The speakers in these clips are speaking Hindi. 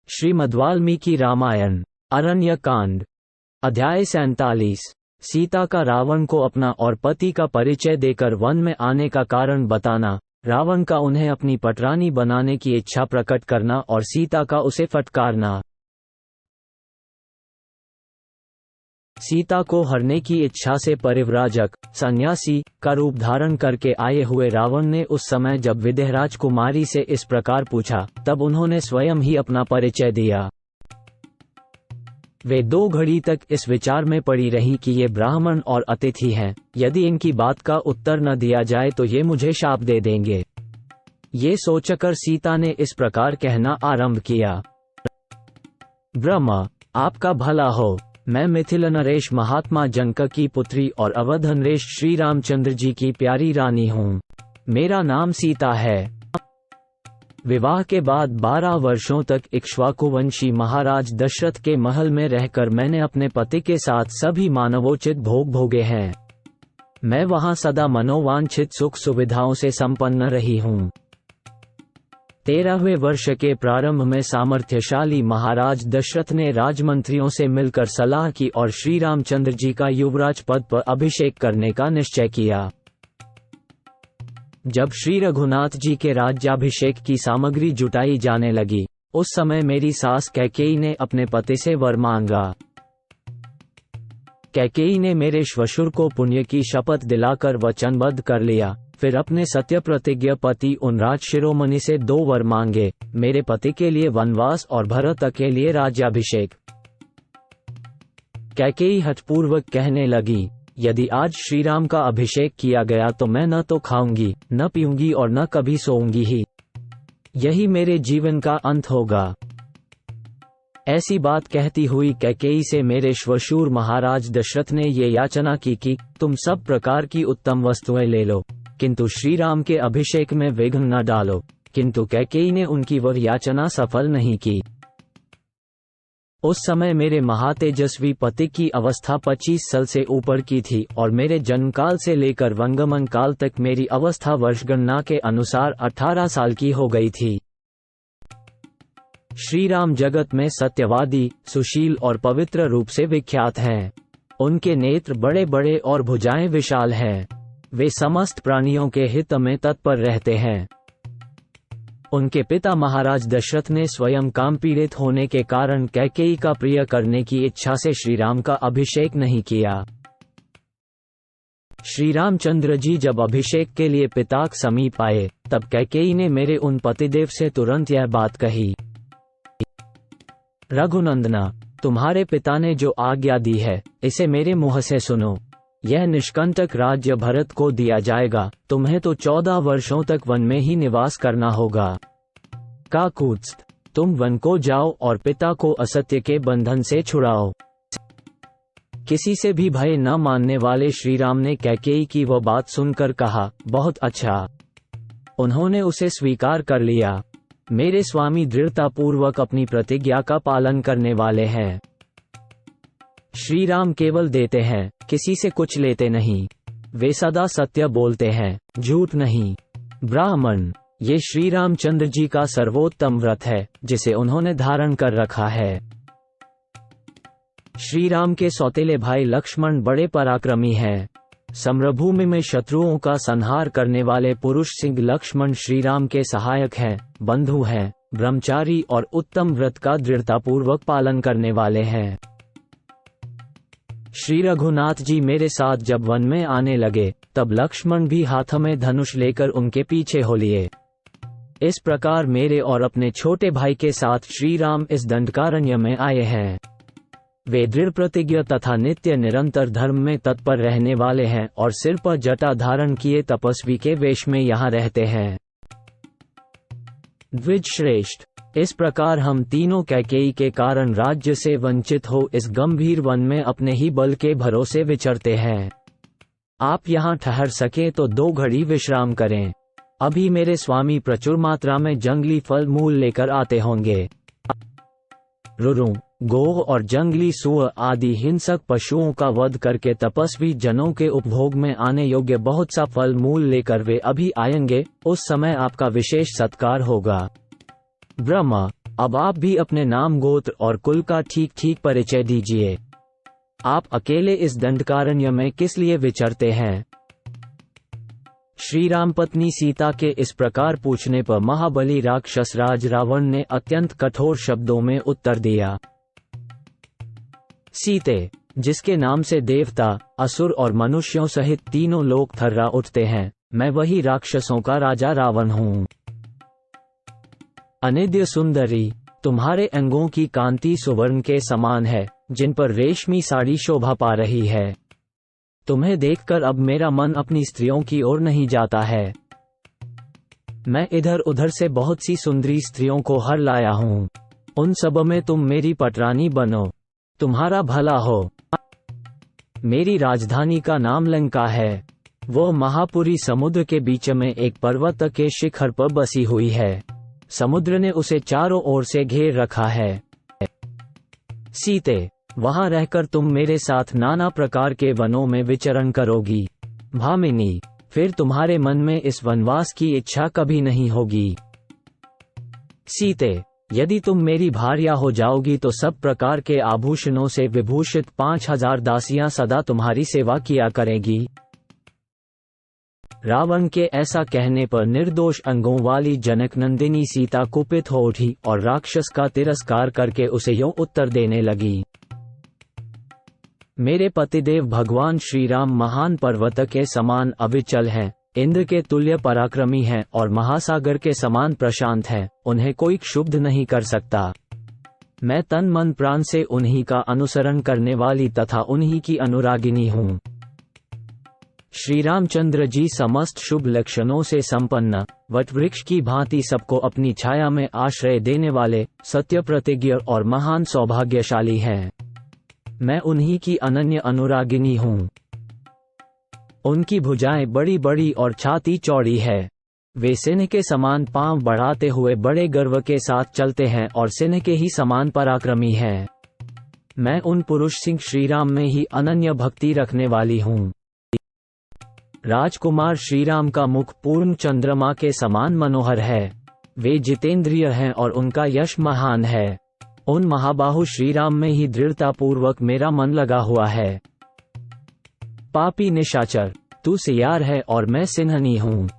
श्रीमद्वाल्मीकि रामायण अरण्य कांड अध्याय 47। सीता का रावण को अपना और पति का परिचय देकर वन में आने का कारण बताना, रावण का उन्हें अपनी पटरानी बनाने की इच्छा प्रकट करना और सीता का उसे फटकारना। सीता को हरने की इच्छा से परिव्राजक सन्यासी का रूप धारण करके आए हुए रावण ने उस समय जब विदेहराज कुमारी से इस प्रकार पूछा, तब उन्होंने स्वयं ही अपना परिचय दिया। वे 2 घड़ी तक इस विचार में पड़ी रहीं कि ये ब्राह्मण और अतिथि हैं, यदि इनकी बात का उत्तर न दिया जाए तो ये मुझे शाप दे देंगे। ये सोचकर सीता ने इस प्रकार कहना आरंभ किया। ब्रह्मा, आपका भला हो। मैं मिथिल नरेश महात्मा जनक की पुत्री और अवध नरेश श्री रामचंद्र जी की प्यारी रानी हूँ। मेरा नाम सीता है। विवाह के बाद 12 वर्षों तक इक्ष्वाकुवंशी महाराज दशरथ के महल में रहकर मैंने अपने पति के साथ सभी मानवोचित भोग भोगे हैं। मैं वहां सदा मनोवांछित सुख सुविधाओं से संपन्न रही हूँ। 13वें वर्ष के प्रारंभ में सामर्थ्यशाली महाराज दशरथ ने राजमंत्रियों से मिलकर सलाह की और श्री रामचंद्र जी का युवराज पद पर अभिषेक करने का निश्चय किया। जब श्री रघुनाथ जी के राज्याभिषेक की सामग्री जुटाई जाने लगी, उस समय मेरी सास कैकेयी ने अपने पति से वर मांगा। कैकेयी ने मेरे श्वशुर को पुण्य की शपथ दिलाकर वचनबद्ध कर लिया। फिर अपने सत्य प्रतिज्ञ पति उनराज शिरोमणि से 2 वर मांगे, मेरे पति के लिए वनवास और भरत के लिए राज्याभिषेक। कैकेयी हठपूर्वक कहने लगी, यदि आज श्रीराम का अभिषेक किया गया तो मैं न तो खाऊंगी, न पीऊंगी और न कभी सोऊंगी ही। यही मेरे जीवन का अंत होगा। ऐसी बात कहती हुई कैकेयी से मेरे श्वशुर महाराज दशरथ ने ये याचना की कि तुम सब प्रकार की उत्तम वस्तुएं ले लो, किंतु श्रीराम के अभिषेक में विघ्न न डालो। किंतु कैकेयी ने उनकी वह याचना सफल नहीं की। उस समय मेरे महातेजस्वी पति की अवस्था 25 साल से ऊपर की थी और मेरे जन्मकाल से लेकर वंगमन काल तक मेरी अवस्था वर्षगणना के अनुसार 18 साल की हो गई थी। श्रीराम जगत में सत्यवादी, सुशील और पवित्र रूप से विख्यात हैं। उनके नेत्र बड़े बड़े और भुजाएं विशाल हैं। वे समस्त प्राणियों के हित में तत्पर रहते हैं। उनके पिता महाराज दशरथ ने स्वयं काम पीड़ित होने के कारण कैकेयी का प्रिय करने की इच्छा से श्रीराम का अभिषेक नहीं किया। श्री रामचंद्र जी जब अभिषेक के लिए पिताक समीप आए, तब कैकेयी ने मेरे उन पतिदेव से तुरंत यह बात कही, रघुनंदना, तुम्हारे पिता ने जो आज्ञा दी है, इसे मेरे मुंह से सुनो। यह निष्कंटक राज्य भरत को दिया जाएगा। तुम्हें तो 14 वर्षों तक वन में ही निवास करना होगा। काकुत्स्थ, तुम वन को जाओ और पिता को असत्य के बंधन से छुड़ाओ। किसी से भी भय न मानने वाले श्रीराम ने कैकेयी की वह बात सुनकर कहा, बहुत अच्छा। उन्होंने उसे स्वीकार कर लिया। मेरे स्वामी दृढ़तापूर्वक अपनी प्रतिज्ञा का पालन करने वाले हैं। श्रीराम केवल देते हैं, किसी से कुछ लेते नहीं। वे सदा सत्य बोलते हैं, झूठ नहीं। ब्राह्मण, ये श्री रामचंद्र जी का सर्वोत्तम व्रत है, जिसे उन्होंने धारण कर रखा है। श्रीराम के सौतेले भाई लक्ष्मण बड़े पराक्रमी हैं। समरभूमि में शत्रुओं का संहार करने वाले पुरुष सिंह लक्ष्मण श्रीराम के सहायक हैं, बंधु हैं, ब्रह्मचारी और उत्तम व्रत का दृढ़तापूर्वक पालन करने वाले हैं। श्री रघुनाथ जी मेरे साथ जब वन में आने लगे, तब लक्ष्मण भी हाथ में धनुष लेकर उनके पीछे हो लिए। इस प्रकार मेरे और अपने छोटे भाई के साथ श्री राम इस दंडकारण्य में आए हैं। वे दृढ़ प्रतिज्ञ तथा नित्य निरंतर धर्म में तत्पर रहने वाले हैं और सिर पर जटा धारण किए तपस्वी के वेश में यहाँ रहते हैं। द्विज श्रेष्ठ, इस प्रकार हम तीनों कैकेयी के कारण राज्य से वंचित हो इस गंभीर वन में अपने ही बल के भरोसे विचरते हैं। आप यहाँ ठहर सके तो 2 घड़ी विश्राम करें। अभी मेरे स्वामी प्रचुर मात्रा में जंगली फल मूल लेकर आते होंगे। रुरु, गोह और जंगली सुअर आदि हिंसक पशुओं का वध करके तपस्वी जनों के उपभोग में आने योग्य बहुत सा फल मूल लेकर वे अभी आएंगे। उस समय आपका विशेष सत्कार होगा। ब्रह्मा, अब आप भी अपने नाम, गोत्र और कुल का ठीक ठीक परिचय दीजिए। आप अकेले इस दंडकारण्य में किस लिए विचरते हैं? श्री राम पत्नी सीता के इस प्रकार पूछने पर महाबली राक्षस राज रावण ने अत्यंत कठोर शब्दों में उत्तर दिया। सीते, जिसके नाम से देवता, असुर और मनुष्यों सहित तीनों लोग थर्रा उठते हैं, मैं वही राक्षसों का राजा रावण हूँ। अनिद्य सुंदरी, तुम्हारे अंगों की कांति सुवर्ण के समान है, जिन पर रेशमी साड़ी शोभा पा रही है। तुम्हें देखकर अब मेरा मन अपनी स्त्रियों की ओर नहीं जाता है। मैं इधर उधर से बहुत सी सुंदरी स्त्रियों को हर लाया हूँ। उन सब में तुम मेरी पटरानी बनो, तुम्हारा भला हो। मेरी राजधानी का नाम लंका है। वो महापुरी समुद्र के बीच में एक पर्वत के शिखर पर बसी हुई है। समुद्र ने उसे चारों ओर से घेर रखा है। सीते, वहां रहकर तुम मेरे साथ नाना प्रकार के वनों में विचरण करोगी। भामिनी, फिर तुम्हारे मन में इस वनवास की इच्छा कभी नहीं होगी। सीते, यदि तुम मेरी भार्या हो जाओगी तो सब प्रकार के आभूषणों से विभूषित 5000 दासियां सदा तुम्हारी सेवा किया करेगी। रावण के ऐसा कहने पर निर्दोष अंगों वाली जनकनंदिनी सीता कुपित हो उठी और राक्षस का तिरस्कार करके उसे यूं उत्तर देने लगी। मेरे पतिदेव भगवान श्री राम महान पर्वत के समान अविचल हैं, इंद्र के तुल्य पराक्रमी हैं और महासागर के समान प्रशांत हैं, उन्हें कोई क्षुब्ध नहीं कर सकता। मैं तन मन प्राण से उन्हीं का अनुसरण करने वाली तथा उन्हीं की अनुरागिनी हूँ। श्री रामचंद्र जी समस्त शुभ लक्षणों से संपन्न, वटवृक्ष की भांति सबको अपनी छाया में आश्रय देने वाले, सत्य प्रतिज्ञ और महान सौभाग्यशाली हैं। मैं उन्हीं की अनन्य अनुरागिनी हूँ। उनकी भुजाएं बड़ी बड़ी और छाती चौड़ी है। वे सिंह के समान पांव बढ़ाते हुए बड़े गर्व के साथ चलते हैं और सिंह के ही समान पराक्रमी हैं। मैं उन पुरुष सिंह श्रीराम में ही अनन्य भक्ति रखने वाली हूँ। राजकुमार श्रीराम का मुख पूर्ण चंद्रमा के समान मनोहर है। वे जितेंद्रिय हैं और उनका यश महान है। उन महाबाहु श्रीराम में ही दृढ़ता पूर्वक मेरा मन लगा हुआ है। पापी निशाचर, तू सियार है और मैं सिंहनी हूँ।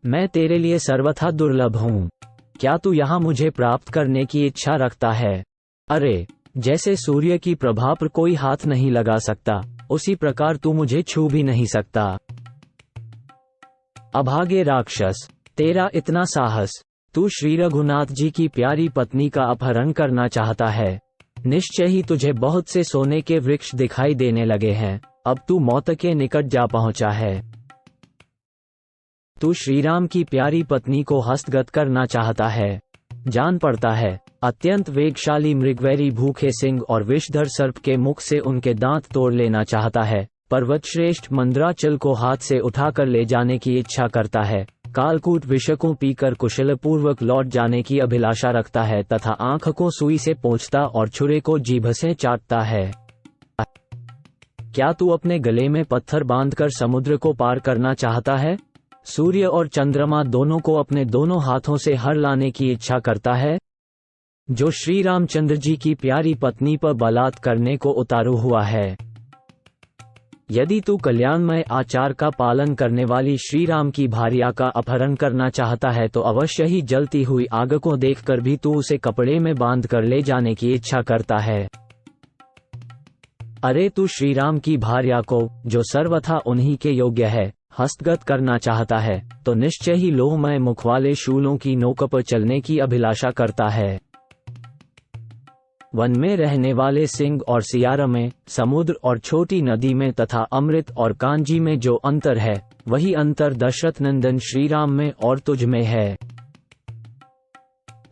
मैं तेरे लिए सर्वथा दुर्लभ हूँ। क्या तू यहाँ मुझे प्राप्त करने की इच्छा रखता है? अरे, जैसे सूर्य की प्रभा पर कोई हाथ नहीं लगा सकता, उसी प्रकार तू मुझे छू भी नहीं सकता। अभागे राक्षस, तेरा इतना साहस! तू श्री रघुनाथ जी की प्यारी पत्नी का अपहरण करना चाहता है। निश्चय ही तुझे बहुत से सोने के वृक्ष दिखाई देने लगे हैं। अब तू मौत के निकट जा पहुंचा है। तू श्रीराम की प्यारी पत्नी को हस्तगत करना चाहता है। जान पड़ता है, अत्यंत वेगशाली मृगवैरी भूखे सिंह और विषधर सर्प के मुख से उनके दांत तोड़ लेना चाहता है। पर्वत श्रेष्ठ मंद्राचल को हाथ से उठाकर ले जाने की इच्छा करता है। कालकूट विष को पीकर कुशलपूर्वक लौट जाने की अभिलाषा रखता है तथा आंख को सुई से पोंछता और छुरे को जीभ से चाटता है। क्या तू अपने गले में पत्थर बांधकर समुद्र को पार करना चाहता है? सूर्य और चंद्रमा दोनों को अपने दोनों हाथों से हर लाने की इच्छा करता है? जो श्री रामचंद्र जी की प्यारी पत्नी पर बलात् करने को उतारू हुआ है। यदि तू कल्याणमय आचार का पालन करने वाली श्री राम की भार्या का अपहरण करना चाहता है तो अवश्य ही जलती हुई आग को देखकर भी तू उसे कपड़े में बांध कर ले जाने की इच्छा करता है। अरे, तू श्री राम की भार्या को, जो सर्वथा उन्हीं के योग्य है, हस्तगत करना चाहता है तो निश्चय ही लोहमय मुख वाले शूलों की नोक पर चलने की अभिलाषा करता है। वन में रहने वाले सिंह और सियार में, समुद्र और छोटी नदी में तथा अमृत और कांजी में जो अंतर है, वही अंतर दशरथ नंदन श्रीराम में और तुझ में है।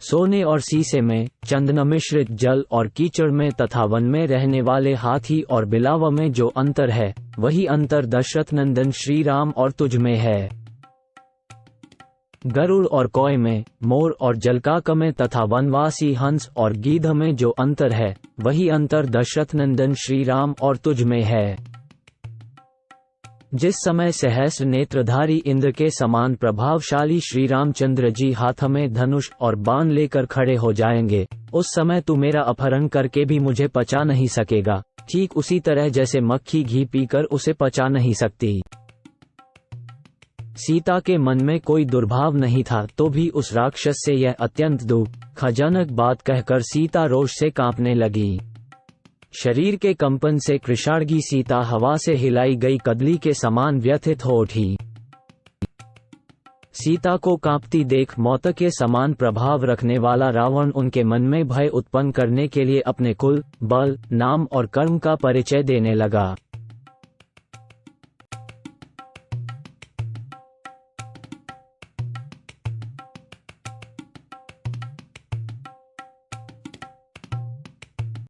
सोने और सीसे में, चंदन मिश्रित जल और कीचड़ में तथा वन में रहने वाले हाथी और बिलाव में जो अंतर है, वही अंतर दशरथ नंदन श्रीराम और तुझ में है। गरुड़ और कौए में, मोर और जलकाक में तथा वनवासी हंस और गीध में जो अंतर है, वही अंतर दशरथ नंदन श्रीराम और तुझ में है। जिस समय सहस्र नेत्रधारी इंद्र के समान प्रभावशाली श्री रामचंद्र जी हाथ में धनुष और बाण लेकर खड़े हो जाएंगे, उस समय तू मेरा अपहरण करके भी मुझे पचा नहीं सकेगा, ठीक उसी तरह जैसे मक्खी घी पीकर उसे पचा नहीं सकती। सीता के मन में कोई दुर्भाव नहीं था, तो भी उस राक्षस से यह अत्यंत दुखजनक बात कहकर सीता रोष से कांपने लगी। शरीर के कंपन से कृशाणगी सीता हवा से हिलाई गई कदली के समान व्यथित हो उठी। सीता को कांपती देख मौत के समान प्रभाव रखने वाला रावण उनके मन में भय उत्पन्न करने के लिए अपने कुल, बल, नाम और कर्म का परिचय देने लगा।